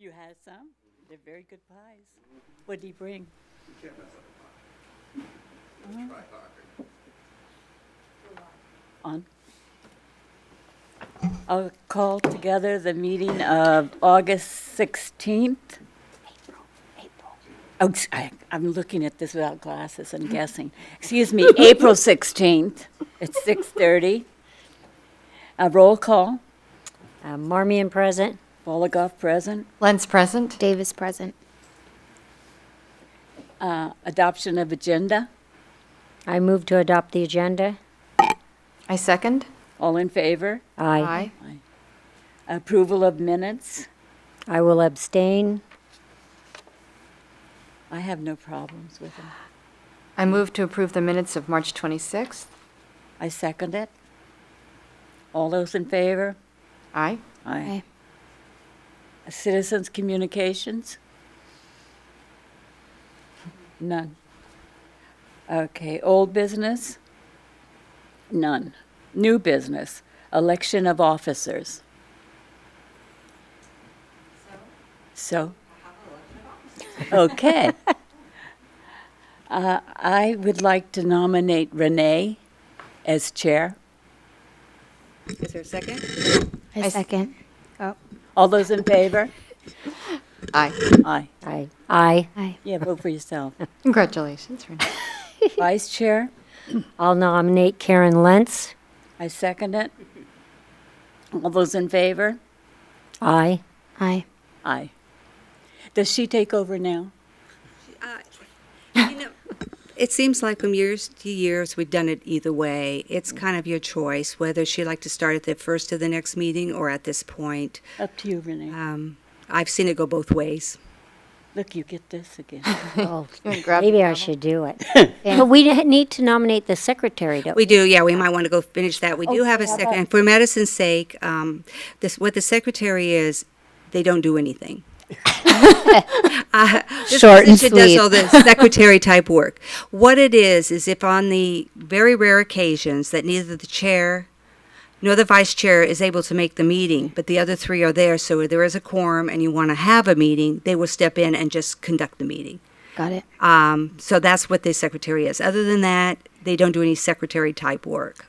You had some? They're very good pies. What did he bring? You can't mess up a pie. Try hard. On. I'll call together the meeting of August 16th. Oh, I'm looking at this without glasses and guessing. Excuse me, April 16th at 6:30. A roll call. Marmion present. Bologoff present. Lentz present. Davis present. Adoption of agenda. I move to adopt the agenda. I second. All in favor? Aye. Approval of minutes. I will abstain. I have no problems with them. I move to approve the minutes of March 26th. I second it. All those in favor? Aye. Aye. Citizens' communications? None. Okay, old business? None. New business, election of officers. So? Okay. I would like to nominate Renee as chair. Is there a second? I second. Oh, All those in favor? Aye. Aye. Aye. Aye. aye. Yeah, vote for yourself. Congratulations, Renee. Vice chair? I'll nominate Karen Lentz. I second it. All those in favor? Aye. Aye. Aye. Does she take over now? You know, it seems like from years to years, we've done it either way. It's kind of your choice, whether she'd like to start at the first of the next meeting or at this point. Up to you, Renee. I've seen it go both ways. Look, you get this again. Oh, Grab maybe the I gavel. should do it. But we need to nominate the secretary, don't we? We do, yeah, we might want to go finish that. We do have a how second, about- and for medicine's sake, what the secretary is, they don't do anything. This Short and position does sweet. all the secretary type work. What it is if on the very rare occasions that neither the chair nor the vice chair is able to make the meeting, but the other three are there, so there is a quorum and you want to have a meeting, they will step in and just conduct the meeting. Got it. So that's what the secretary is. Other than that, they don't do any secretary type work.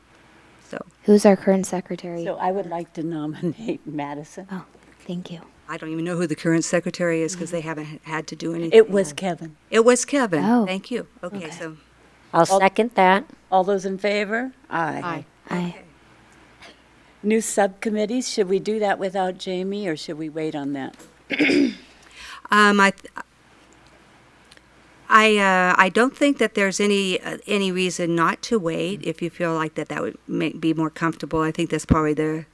So Who's our current secretary? So I would like to nominate Madison. Oh, thank you. I don't even know who the current secretary is because they haven't had to do anything. It was Kevin. It was Kevin. Oh. Thank you. Okay, so I'll second that. All those in favor? Aye. Aye. New subcommittees, should we do that without Jamie, or should we wait on that? I don't think that there's any reason not to wait if you feel like that would be more comfortable. I think that's probably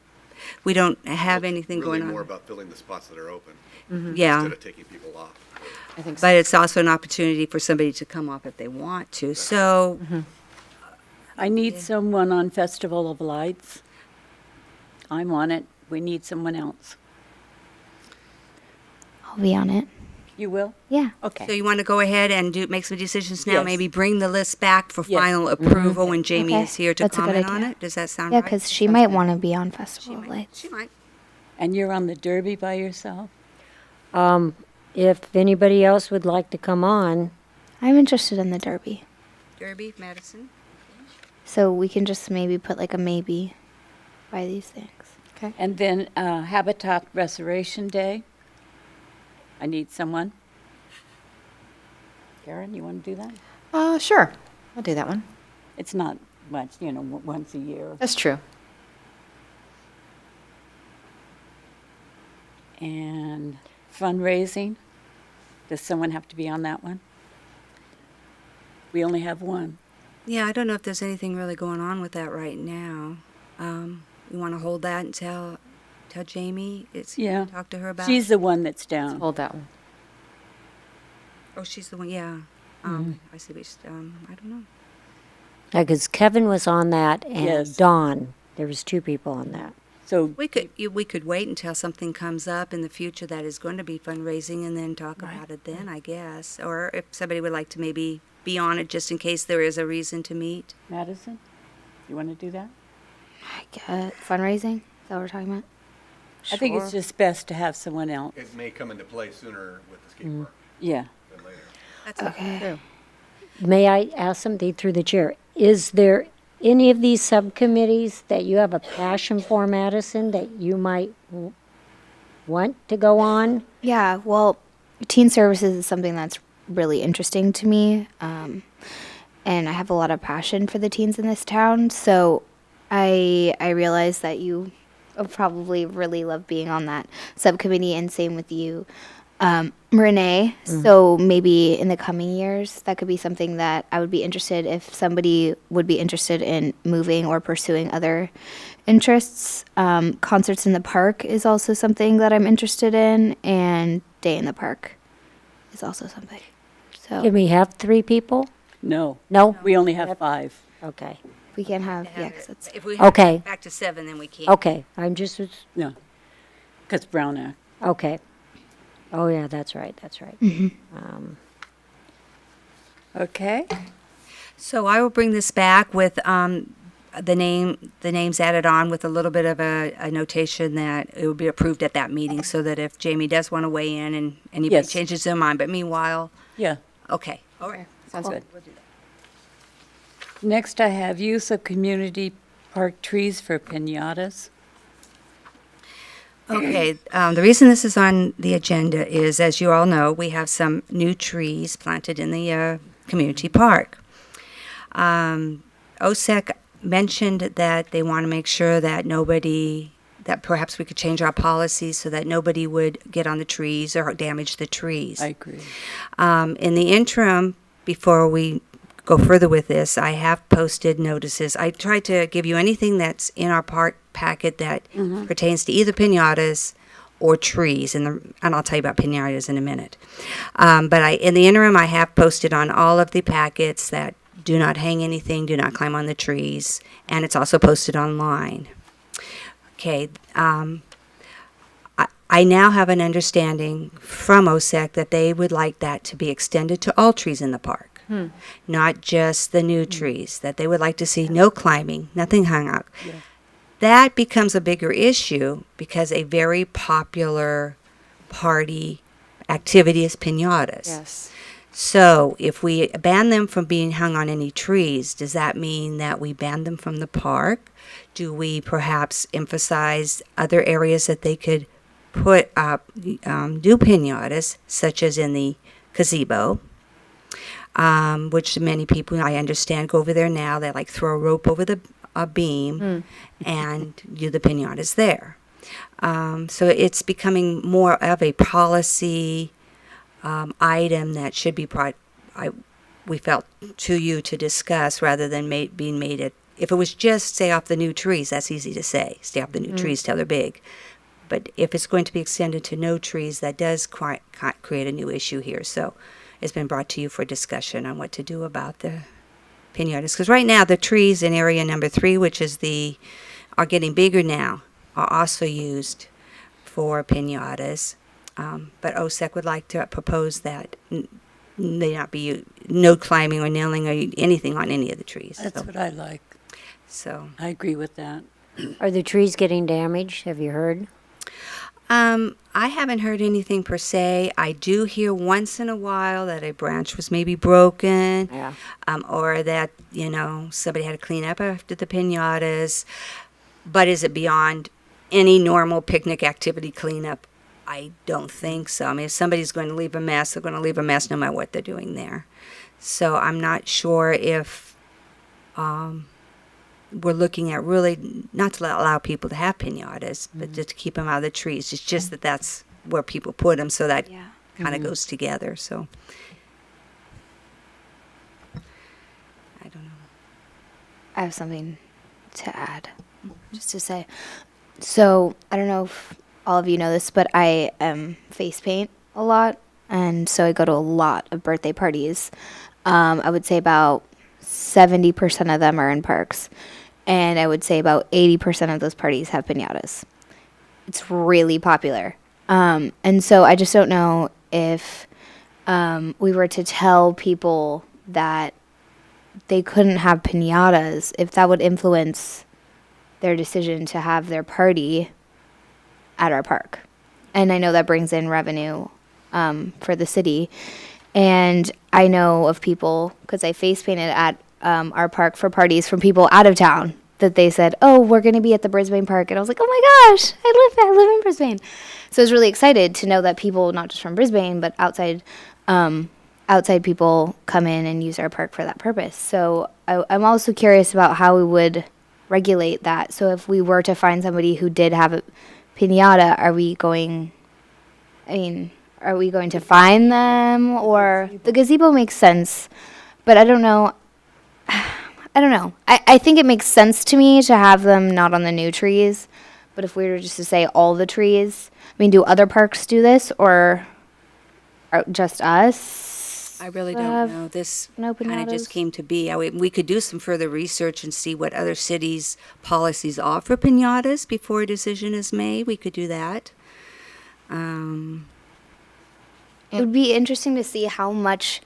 we don't have anything Really going more on. about filling the spots that are open Yeah, instead of taking people off. I think so. but it's also an opportunity for somebody to come off if they want to. So I need someone on Festival of Lights. I'm on it. We need someone else. I'll be on it. You will? Yeah. Okay. So you want to go ahead and make some decisions now? Yes. Maybe bring the list back for Yes. final approval when Jamie Okay. is here to That's a good comment on idea. it? Does that sound Yeah, right? because she might want to be on Festival of She Lights. might. And you're on the Derby by yourself? If anybody else would like to come on, I'm interested in the Derby. Derby, Madison? So we can just maybe put like a maybe by these things. Okay. And then Habitat Restoration Day. I need someone. Karen, you want to do that? Sure. I'll do that one. It's not much, once a year. That's true. And fundraising, does someone have to be on that one? We only have one. Yeah, I don't know if there's anything really going on with that right now. You want to hold that and tell Jamie? Yeah. Talk to her about She's it? the one that's down. Hold that one. Oh, she's the one, yeah. I see what I don't know. because Kevin was on that and Yes. Dawn. There was two people on that. So, We could wait until something comes up in the future that is going to be fundraising and then talk about it then, I guess. Or if somebody would like to maybe be on it just in case there is a reason to meet. Madison, you want to do that? I get fundraising. Is that what we're talking about? I think it's Sure. just best to have someone else. It may come into play sooner with the skate park Yeah. than later. That's Okay. May I ask something through the chair? Is there any of these subcommittees that you have a passion for, Madison, that you might want to go on? Yeah, well, teen services is something that's really interesting to me. And I have a lot of passion for the teens in this town. So I realize that you probably really love being on that subcommittee, and same with you, Renee. So maybe in the coming years, that could be something that I would be interested if somebody would be interested in moving or pursuing other interests. Concerts in the park is also something that I'm interested in, and day in the park is also something. So Can we have 3 people? No. No? We only have 5. Okay, we can have, yeah, 'cause it's, If we have Okay. back to 7, then we can't. okay, I'm just, No. Because Brown Act. okay. Oh, yeah, that's right, that's right. Okay. So I will bring this back with the names added on with a little bit of a notation that it will be approved at that meeting, so that if Jamie does want to weigh in and anybody Yes. changes their mind, but meanwhile, Yeah. okay, all right. Sounds good. Next, I have use of community park trees for piñatas. Okay, the reason this is on the agenda is, as you all know, we have some new trees planted in the community park. OSEC mentioned that they want to make sure that that perhaps we could change our policies so that nobody would get on the trees or damage the trees. I agree. In the interim, before we go further with this, I have posted notices. I tried to give you anything that's in our park packet that pertains to either piñatas or trees, and I'll tell you about piñatas in a minute. But in the interim, I have posted on all of the packets that do not hang anything, do not climb on the trees, and it's also posted online. Okay, I now have an understanding from OSEC that they would like that to be extended to all trees in the park. Not just the new trees, that they would like to see no climbing, nothing hung up. Yeah. That becomes a bigger issue because a very popular party activity is piñatas. Yes. So if we ban them from being hung on any trees, does that mean that we ban them from the park? Do we perhaps emphasize other areas that they could put up, do piñatas, such as in the gazebo? Which many people, I understand, go over there now. They like throw a rope over a beam and do the piñatas there. So it's becoming more of a policy item that should be we felt to you to discuss rather than being made it. If it was just stay off the new trees, that's easy to say. Stay off the new trees till they're big. But if it's going to be extended to no trees, that does create a new issue here. So it's been brought to you for discussion on what to do about the piñatas. Because right now, the trees in area number 3, which is are getting bigger now, are also used for piñatas. But OSEC would like to propose that they not be no climbing or nailing or anything on any of the trees. That's what I like. So I agree with that. Are the trees getting damaged? Have you heard? I haven't heard anything per se. I do hear once in a while that a branch was maybe broken, Yeah. or that, somebody had to clean up after the piñatas. But is it beyond any normal picnic activity cleanup? I don't think so. I mean, if somebody's going to leave a mess, they're going to leave a mess no matter what they're doing there. So I'm not sure if we're looking at really not to allow people to have piñatas, but just to keep them out of the trees. It's just that's where people put them, so that yeah. kind of goes together. So I don't know. I have something to add, just to say. So I don't know if all of you know this, but I face paint a lot, and so I go to a lot of birthday parties. I would say about 70% of them are in parks, and I would say about 80% of those parties have piñatas. It's really popular. And so I just don't know if we were to tell people that they couldn't have piñatas, if that would influence their decision to have their party at our park. And I know that brings in revenue for the city. And I know of people, because I face painted at our park for parties from people out of town, that they said, "Oh, we're going to be at the Brisbane Park," and I was like, "Oh my gosh, I live in Brisbane." So I was really excited to know that people, not just from Brisbane, but outside people come in and use our park for that purpose. So I'm also curious about how we would regulate that. So if we were to find somebody who did have a piñata, are we going to fine them? Or the gazebo makes sense, but I don't know. I think it makes sense to me to have them not on the new trees, but if we were just to say all the trees, I mean, do other parks do this, or just us? I really have don't know. This no kind of just pinatas? came to be. We could do some further research and see what other cities' policies offer piñatas before a decision is made. We could do that. It would be interesting to see how much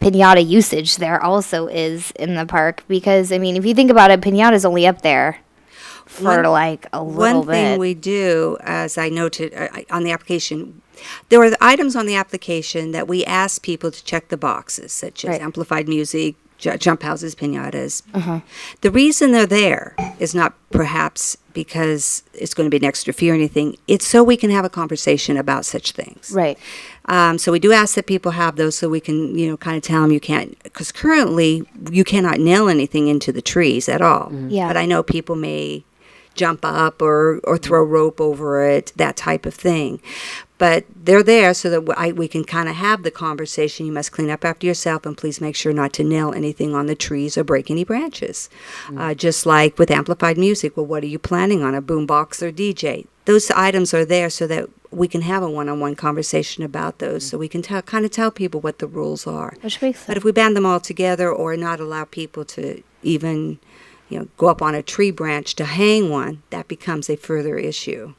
piñata usage there also is in the park, because I mean, if you think about it, piñata's only up there for like a little One thing bit. we do, as I noted on the application, there are the items on the application that we ask people to check the boxes, such as Right. amplified music, jump houses, piñatas. The reason they're there is not perhaps because it's going to be an extra fee or anything. It's so we can have a conversation about such things. Right. So we do ask that people have those so we can, kind of tell them you can't, because currently you cannot nail anything into the trees at all. Yeah. But I know people may jump up or throw rope over it, that type of thing. But they're there so that we can kind of have the conversation. You must clean up after yourself, and please make sure not to nail anything on the trees or break any branches. Just like with amplified music, well, what are you planning on, a boombox or DJ? Those items are there so that we can have a one-on-one conversation about those, so we can kind of tell people what the rules are. Which makes But sense. if we ban them all together or not allow people to even, go up on a tree branch to hang one, that becomes a further issue.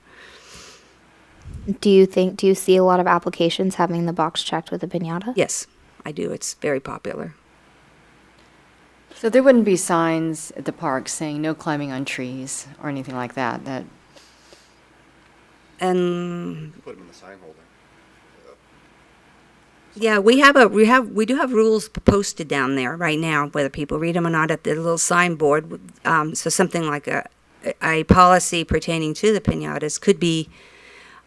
Do you see a lot of applications having the box checked with a piñata? Yes, I do. It's very popular. So there wouldn't be signs at the park saying no climbing on trees or anything like that, And Put them in the sign holder. yeah, we do have rules posted down there right now, whether people read them or not, at the little signboard. So something like a policy pertaining to the piñatas could be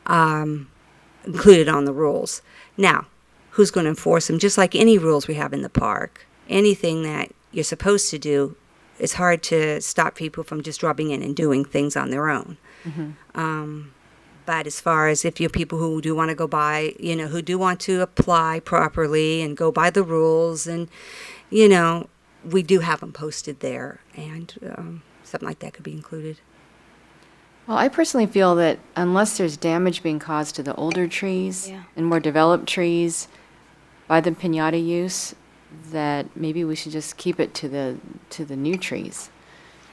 included on the rules. Now, who's going to enforce them? Just like any rules we have in the park, anything that you're supposed to do, it's hard to stop people from just dropping in and doing things on their own. But as far as if you're people who do want to go by, who do want to apply properly and go by the rules, and, we do have them posted there, and something like that could be included. Well, I personally feel that unless there's damage being caused to the older trees Yeah. and more developed trees by the piñata use, that maybe we should just keep it to the new trees.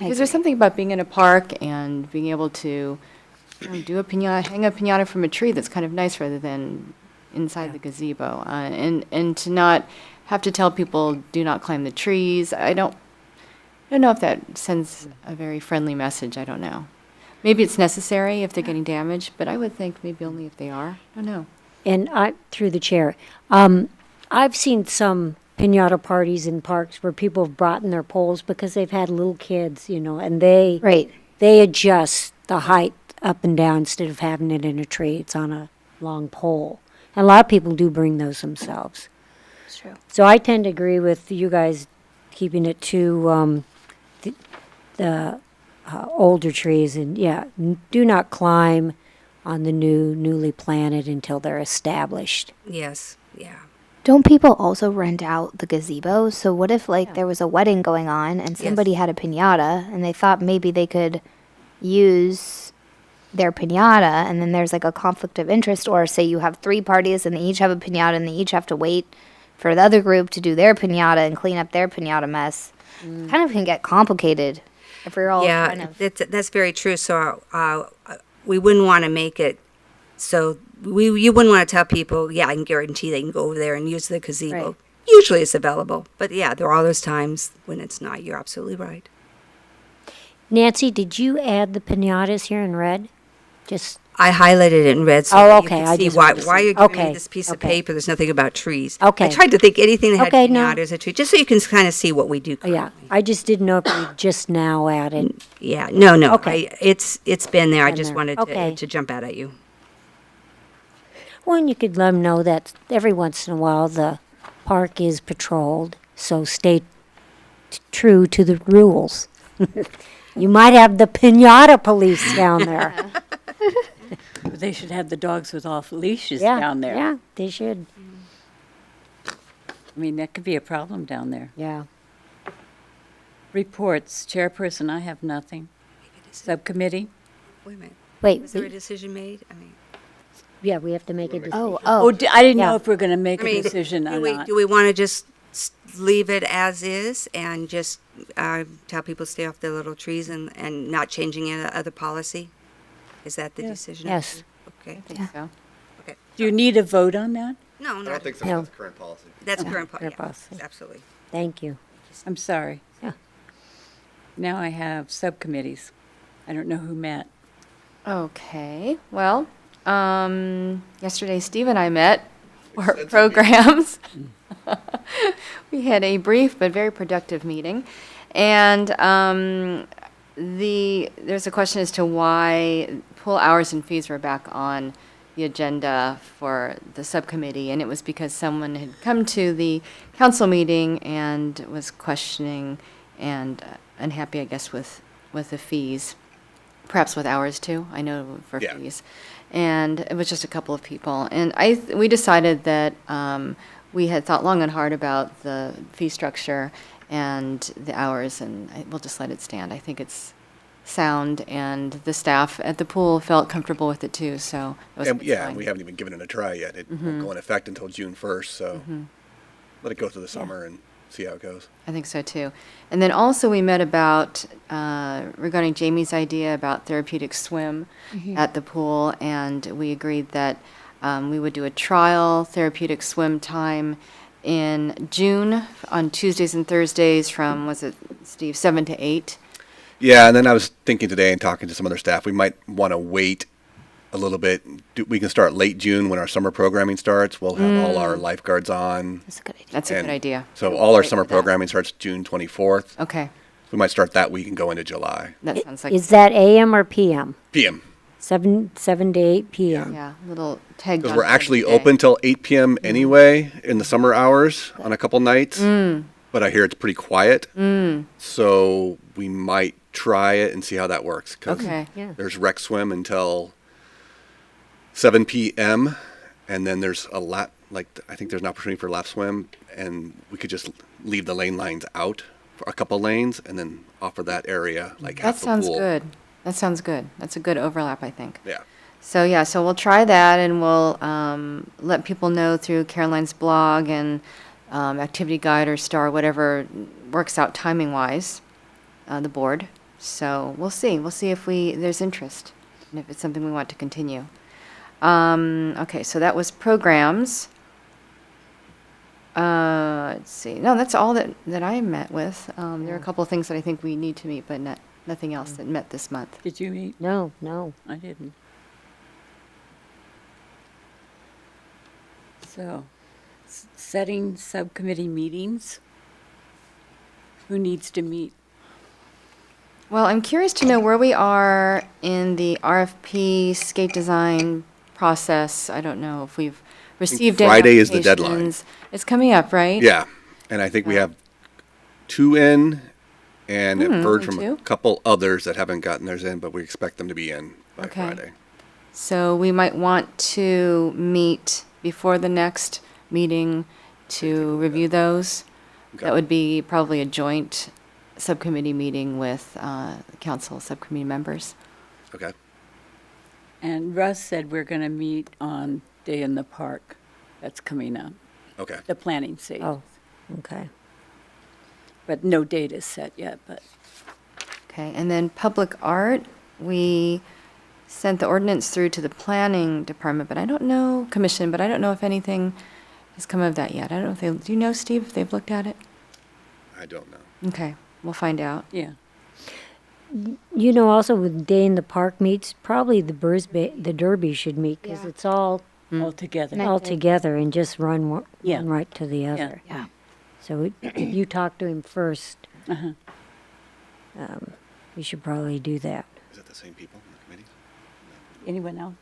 Because there's something about being in a park and being able to do a piñata, hang a piñata from a tree that's kind of nice rather than inside the gazebo. And to not have to tell people, do not climb the trees. I don't know if that sends a very friendly message. I don't know. Maybe it's necessary if they're getting damaged, but I would think maybe only if they are. I don't know. And through the chair, I've seen some piñata parties in parks where people have brought in their poles because they've had little kids, and they Right. they adjust the height up and down instead of having it in a tree. It's on a long pole. And a lot of people do bring those themselves. That's true. So I tend to agree with you guys keeping it to the older trees, and do not climb on the newly planted until they're established. Yes, yeah. Don't people also rent out the gazebo? So what if there was a wedding going on and somebody had a piñata and they thought maybe they could use their piñata, and then there's like a conflict of interest, or say you have 3 parties and they each have a piñata and they each have to wait for the other group to do their piñata and clean up their piñata mess. Kind of can get complicated if we're all kind of... that's very true. So we wouldn't want to make it so you wouldn't want to tell people, I can guarantee they can go over there and use the gazebo. Right. Usually it's available, but there are those times when it's not. You're absolutely right. Nancy, did you add the piñatas here in red? Just I highlighted it in red so Oh, that you okay, can I see just why, wanted to why see. you're giving me Okay, this piece of okay. paper. There's nothing about trees. Okay. I tried to think anything that had Okay, no. pinatas or trees, just so you can kind of see what we do Oh, yeah, currently. I just didn't know if you just now added. Yeah, no, Okay. it's been there. I Been just there. wanted Okay. to jump out at you. Well, and you could let them know that every once in a while the park is patrolled, so stay true to the rules. You might have the pinata police down there. They should have the dogs with off leashes Yeah, down there. yeah, they should, I mean, that could be a problem down there. yeah. Reports, chairperson, I have nothing. Subcommittee? Wait a minute. Wait, Was there a decision made? I mean, yeah, we have to make a decision. Oh, Oh, I didn't know Yeah. if we're going to make I a mean, decision or not. do we want to just leave it as is and just tell people to stay off their little trees and not changing any other policy? Is that the Yeah. decision? Yes. Okay. I think so. Do you need a vote on that? No, I don't not, think so, No. that's current policy. that's current, Current yeah, policy. absolutely. Thank you. I'm sorry. Yeah. Now I have subcommittees. I don't know who met. Okay, well, yesterday Steve and I met for programs. We had a brief but very productive meeting. And there's a question as to why pool hours and fees were back on the agenda for the subcommittee. And it was because someone had come to the council meeting and was questioning and unhappy, I guess, with the fees. Perhaps with hours too, I know for Yeah. fees. And it was just a couple of people. And we decided that we had thought long and hard about the fee structure and the hours, and we'll just let it stand. I think it's sound, and the staff at the pool felt comfortable with it too, so it was a And good yeah, sign. we haven't even given it a try yet. It Mm-hmm. won't go in effect until June 1st, so let it go through the summer and see how it goes. I think so too. And then also we met about, regarding Jamie's idea about therapeutic swim at the pool, and we agreed that we would do a trial therapeutic swim time in June on Tuesdays and Thursdays from, was it, Steve, 7 to 8? Yeah, and then I was thinking today and talking to some other staff, we might want to wait a little bit. We can start late June when our summer programming starts. We'll have all our lifeguards on. that's a good idea. That's a good and idea. So all our Great summer with that. programming starts June 24th. Okay, We might start that week and go into July. that sounds like, Is that AM or PM? PM, 7 to 8 PM? yeah, little tag. because we're actually open till 8 PM anyway in the summer hours on a couple nights. But I hear it's pretty quiet. So we might try it and see how that works. 'Cause Okay. Yeah. there's rec swim until 7 PM, and then there's a lap, I think there's an opportunity for lap swim, and we could just leave the lane lines out for a couple lanes and then offer that area, like That half the sounds pool. good. That sounds good. That's a good overlap, I think. Yeah. So, yeah, so we'll try that, and we'll let people know through Caroline's blog and Activity Guide or Star, whatever works out timing-wise, the board. So we'll see. We'll see if there's interest, and if it's something we want to continue. Okay, so that was programs. Let's see. No, that's all that I met with. There are a couple of things that I think we need to meet, but nothing else that met this month. Did you meet? No. I didn't. So, setting subcommittee meetings. Who needs to meet? Well, I'm curious to know where we are in the RFP skate design process. I don't know if we've received any Friday is the deadline. applications. It's coming up, right? Yeah, and I think we have 2 in, and I've heard only from a 2? couple others that haven't gotten theirs in, but we expect them to be in by Okay. Friday. So we might want to meet before the next meeting to review those. Okay. That would be probably a joint subcommittee meeting with council subcommittee members. Okay. And Russ said we're going to meet on Day in the Park. That's coming up, Okay. the planning stage. Oh, okay. But no date is set yet, but Okay, and then public art, we sent the ordinance through to the planning department, but I don't know, commission, but I don't know if anything has come of that yet. I don't know if they, do you know, Steve, if they've looked at it? I don't know. Okay, we'll find out. yeah. You know, also with Day in the Park meets, probably the Derby should meet, because Yeah. it's all All together. Nice. all together and just run Yeah. one right to the other. Yeah. So if you talk to him first, Uh-huh. you should probably do that. Is it the same people in the committee? Anyone else?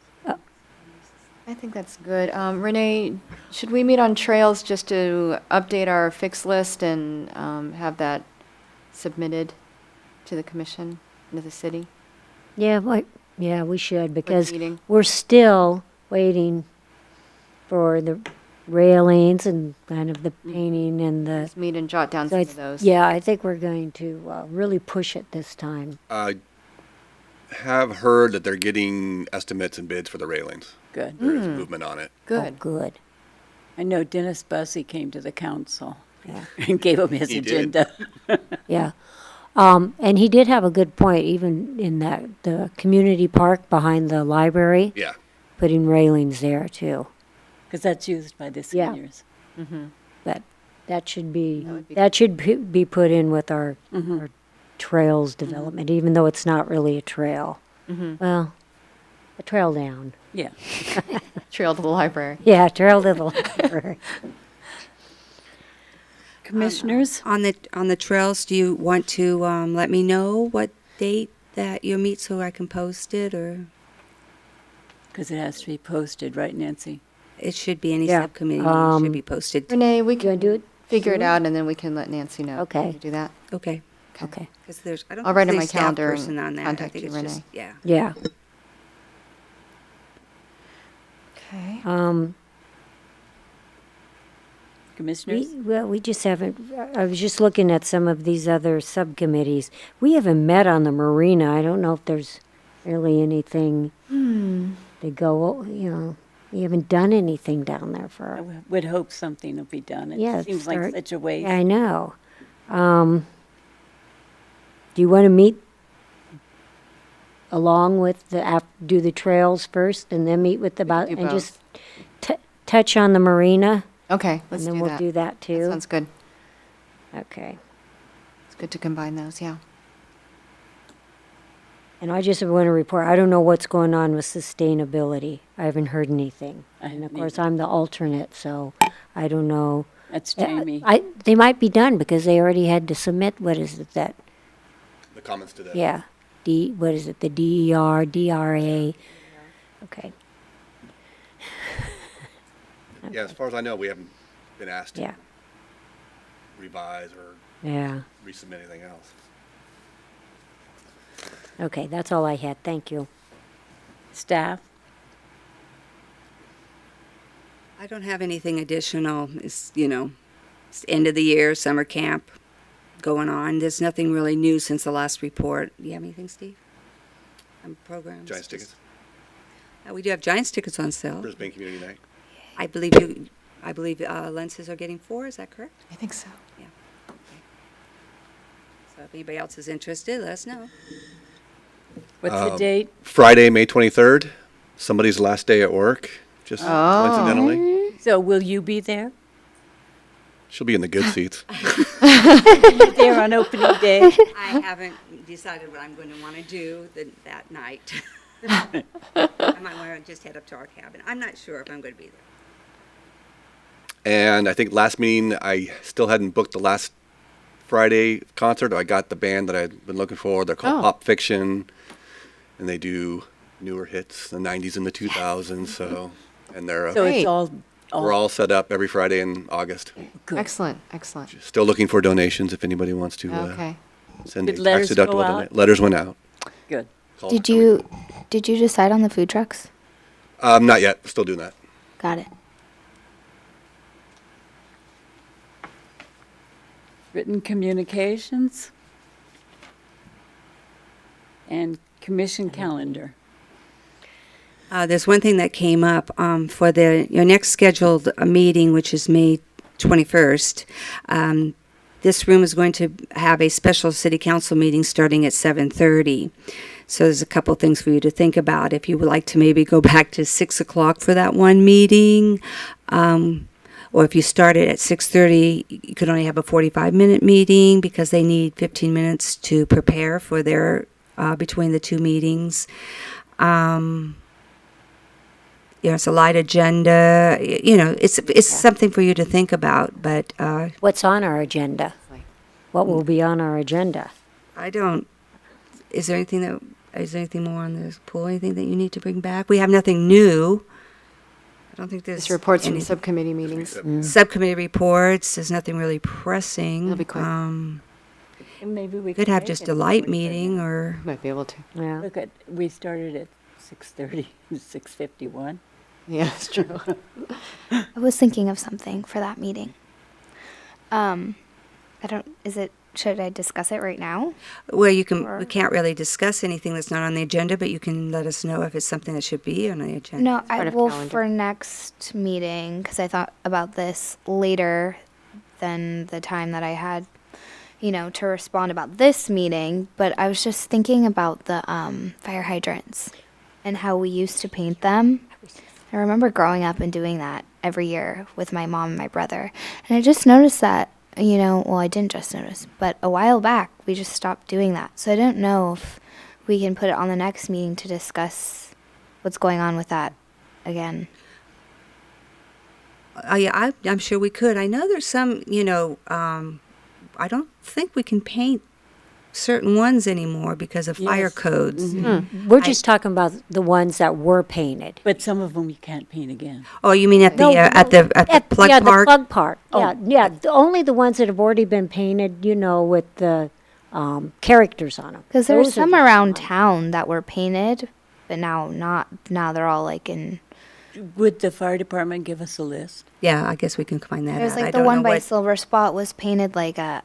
I think that's good. Renee, should we meet on trails just to update our fix list and have that submitted to the commission, to the city? Yeah, yeah, we should, because meeting. we're still waiting for the railings and kind of the painting and the. Let's meet and jot down So some I of those. Yeah, I think we're going to really push it this time. I have heard that they're getting estimates and bids for the railings. Good. There is movement on it. Oh, Good. good. I know Dennis Bussey came to the council Yeah. and gave him his He did. agenda. Yeah. And he did have a good point, even in that the community park behind the library, Yeah. putting railings there too. Because that's used by the Yeah. seniors. But that should be, would be that should be put in with our trails development, even though it's not really a trail. Well, a trail down. Yeah. Trail to the library. Yeah, trail to the library. Commissioners? On the trails, do you want to let me know what date that you'll meet so I can post it, or Because it has to be posted, right, Nancy? it should be any Yeah, subcommittee meeting should be posted? Renee, we You want can to do it? figure it soon? out and then we can let Nancy know. Okay. Can you do that? Okay, Okay. because there's I don't I'll think write in there's my a staff calendar person and on that. I contact think you, it's just Renee. yeah. Yeah. Okay. Commissioners? We just haven't, I was just looking at some of these other subcommittees. We haven't met on the marina. I don't know if there's really anything to go, we haven't done anything down there I for, would hope something will be done. Yeah, It seems like start- such a waste. I know. Do you want to meet along with do the trails first and then meet with the, do and both. just touch on the marina? Okay, And let's then do we'll that. do that That too? sounds good. Okay. It's good to combine those, yeah. And I just want to report, I don't know what's going on with sustainability. I haven't heard anything. I And of haven't course, either. I'm the alternate, so I don't know. That's Jamie. They might be done because they already had to submit, what is it, that, The comments to that. yeah, what is it, the DER, DRA? Okay, Yeah, as far as I know, we haven't been asked to yeah, revise or yeah. resubmit anything else. Okay, that's all I had. Thank you. Staff? I don't have anything additional. It's it's the end of the year, summer camp going on. There's nothing really new since the last report. Do you have anything, Steve? Programs. Giants tickets, We do have Giants tickets on sale. Brisbane Community Night. I believe lenses are getting 4. Is that correct? I think so. Yeah. Okay. So if anybody else is interested, let us know. What's the date? Friday, May 23rd. Somebody's last day at work. Just coincidentally, So will you be there? she'll be in the good seats. There on opening day? I haven't decided what I'm going to want to do that night. I might want to just head up to our cabin. I'm not sure if I'm going to be there. And I think last meeting, I still hadn't booked the last Friday concert. I got the band that I'd been looking for. They're called Oh. Pop Fiction, and they do newer hits, the 90s and the 2000s. So, and they're So Great. it's all we're all set up every Friday in August. good. Excellent, excellent. Still looking for donations if anybody wants to Okay. send Did a letters go tax-deductible out? donation. Letters went out. Good. Calls Did are you decide on the food trucks? coming. Not yet. Still doing that. Got it. Written communications? And commission calendar. There's one thing that came up for your next scheduled meeting, which is May 21st. This room is going to have a special city council meeting starting at 7:30. So there's a couple things for you to think about. If you would like to maybe go back to 6 o'clock for that one meeting, or if you started at 6:30, you could only have a 45-minute meeting because they need 15 minutes to prepare for their between the two meetings. It's a light agenda. It's something for you to think about. But What's on our agenda? What will be on our agenda? I don't. Is there anything more on this pool? Anything that you need to bring back? We have nothing new. I don't think there's Just reports from any subcommittee meetings. subcommittee reports. There's nothing really pressing. It'll be quick. Maybe we Could have make just it a light 6:30. meeting or. Might be able to. Yeah. Look at, we started at 6:30, 6:51. Yeah, it's true. I was thinking of something for that meeting. Should I discuss it right now? Well, we Or- can't really discuss anything that's not on the agenda, but you can let us know if it's something that should be on the agenda. No, part I of will calendar. for next meeting, because I thought about this later than the time that I had, to respond about this meeting. But I was just thinking about the fire hydrants and how we used to paint them. I remember growing up and doing that every year with my mom and my brother. And I just noticed that, well, I didn't just notice, but a while back we just stopped doing that. So I don't know if we can put it on the next meeting to discuss what's going on with that again. Yeah, I'm sure we could. I know there's some, I don't think we can paint certain ones anymore because of fire Yes. codes. We're just talking about the ones that were painted. But some of them you can't paint again. Oh, you mean at the No, at the plug yeah, park? the plug park. Oh. Yeah. Only the ones that have already been painted, with the characters on them. Because there were some around town that were painted, but now not. Now they're all like in. Would the fire department give us a list? Yeah, I guess we can find that There's out. I like the don't one know by what- Silver Spot was painted like a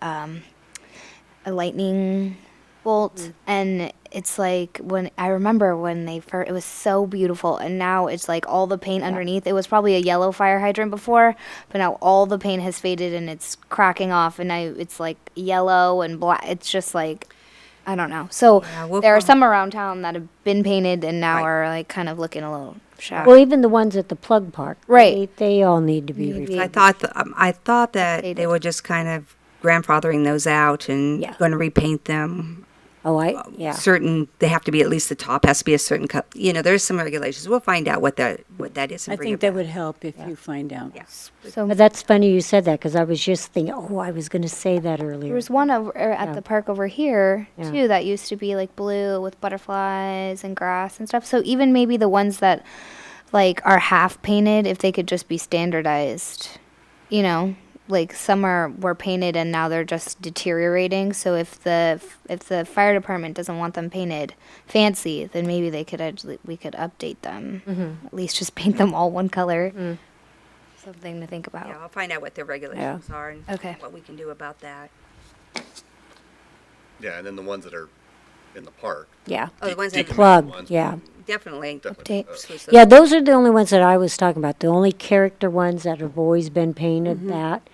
lightning bolt, and it's like when I remember when they first, it was so beautiful, and now it's like all the paint underneath. It was probably a yellow fire hydrant before, but now all the paint has faded and it's cracking off, and now it's like yellow and black. It's just like. I don't know. So Yeah, we'll there are find- some around town that have been painted and now Right. are like kind of looking a little shabby. Well, even the ones at the plug park. Right. They all need to be Maybe. replaced. I thought that they Updated. were just kind of grandfathering those out and Yeah. going to repaint them. Oh, yeah. Certain, they have to be at least the top has to be a certain cut. There's some regulations. We'll find out what that is. And I bring think it that back. would help if you find out. Yes. So But that's funny you said that because I was just thinking, I was going to say that there earlier. was one over at Yeah. the park over here Yeah. too that used to be like blue with butterflies and grass and stuff. So even maybe the ones that like are half painted, if they could just be standardized, like some were painted and now they're just deteriorating. So if the fire department doesn't want them painted fancy, then maybe we could update them. At least just paint them all one color. Something to think about. Yeah, I'll find out what their regulations are and Okay. what we can do about that. Yeah, and then the ones that are in the park. Yeah. Oh, the ones that decommissioned Plug, ones, yeah. definitely. Update. Switch those. Yeah, those are the only ones that I was talking about. The only character ones that have always been painted. That,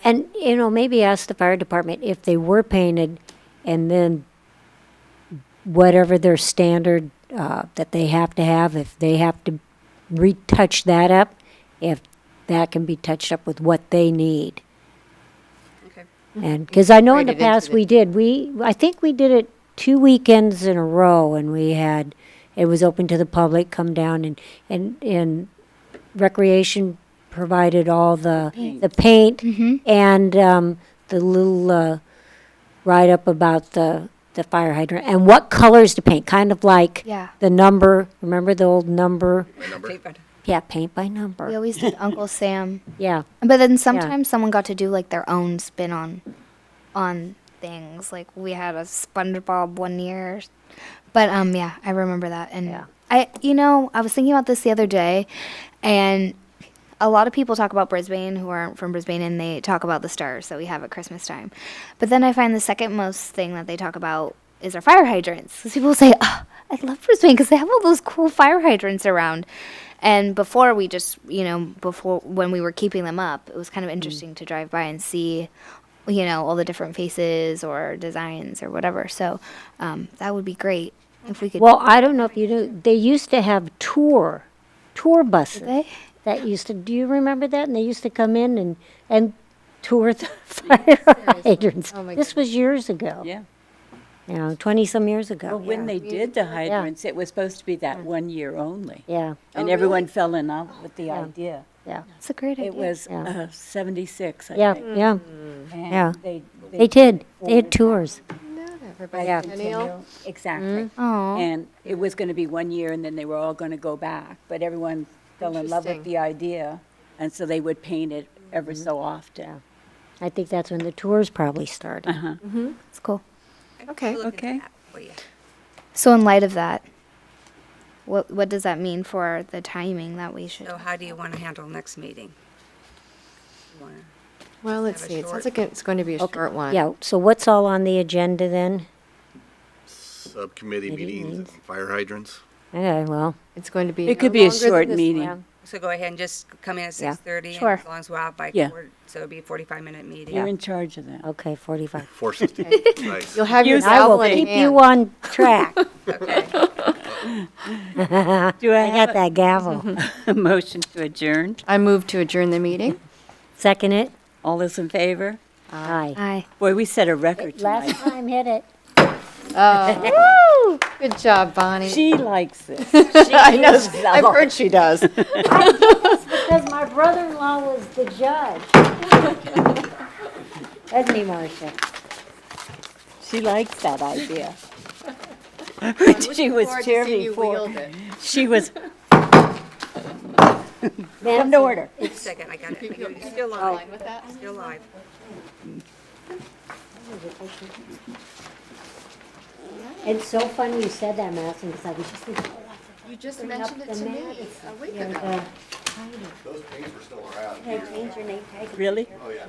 and maybe ask the fire department if they were painted, and then whatever their standard that they have to have, if they have to retouch that up, if that can be touched up with what they need. Okay. And because I know in the Integrated into past the- we did, I think we did it 2 weekends in a row, and it was open to the public, come down and recreation provided all the paint and the little write up about the fire hydrant and what colors to paint, kind of like Yeah. the number. Remember the old number? Remember? Yeah, paint by We number. always did Uncle Sam. Yeah. But then sometimes someone got to do like their own spin on things. Like we had a SpongeBob one year. But yeah, I remember that. And Yeah. I was thinking about this the other day, and a lot of people talk about Brisbane who aren't from Brisbane, and they talk about the stars that we have at Christmas time. But then I find the second most thing that they talk about is our fire hydrants. Because people say, "Oh, I love Brisbane because they have all those cool fire hydrants around." And before we just, before when we were keeping them up, it was kind of interesting to drive by and see, all the different faces or designs or whatever. So that would be great if we could. Well, I don't know if you knew, they used to have tour buses. Did they? That used to, do you remember that? And they used to come in and tour the fire hydrants. Oh my This was years ago. Yeah. 20-some years ago. Well, when they did the hydrants, it was supposed to be that 1 year only. Yeah, And everyone fell in love with the idea. yeah, That's a great idea. It was Yeah. 76, I yeah, think. yeah. And yeah. They They did. They had tours. Yeah. Bicentennial. Exactly. Oh, And it was going to be 1 year, and then they were all going to go back. But everyone fell in love with Interesting. the idea, and so they would paint it ever so often. I think that's when the tours probably started. that's cool. Okay. We'll look into Okay. that for you. So in light of that, what does that mean for the timing that we should? So how do you want to handle next meeting? You wanna- Well, let's Have a see. It sounds short- like it's going to be a short one. Yeah, so what's all on the agenda then? Subcommittee Meeting meetings, meetings. and fire hydrants. Okay, well, It's going to be. It could no be a longer than short this meeting. one. So go ahead and just come in at Yeah. 6:30. Sure. As long as we're out by Yeah. quarter, so it'll be a 45-minute meeting. You're in charge of that. okay, 45. Force us to, nice. You'll have your Use I will gavel in keep hand. you on track. Okay. Do I got that gavel. a motion to adjourn? I move to adjourn the meeting. Second it? All those in favor? Aye. Aye. Boy, we set a record Last tonight. time hit it. Woo! Good job, Bonnie. She likes this. I know. I've heard she does. Because my brother-in-law was the judge. Doesn't he, Marcia? She likes that idea. She was chair before. She was, come to order. Wait a second, I got it. You're still live. Still live. It's so funny you said that, Madison, because I was just thinking, oh, I You just forgot mentioned it to the me Madison. a week Yeah, ago. the- Those paints were still around. Can I change your name tag? Really? Oh, yeah.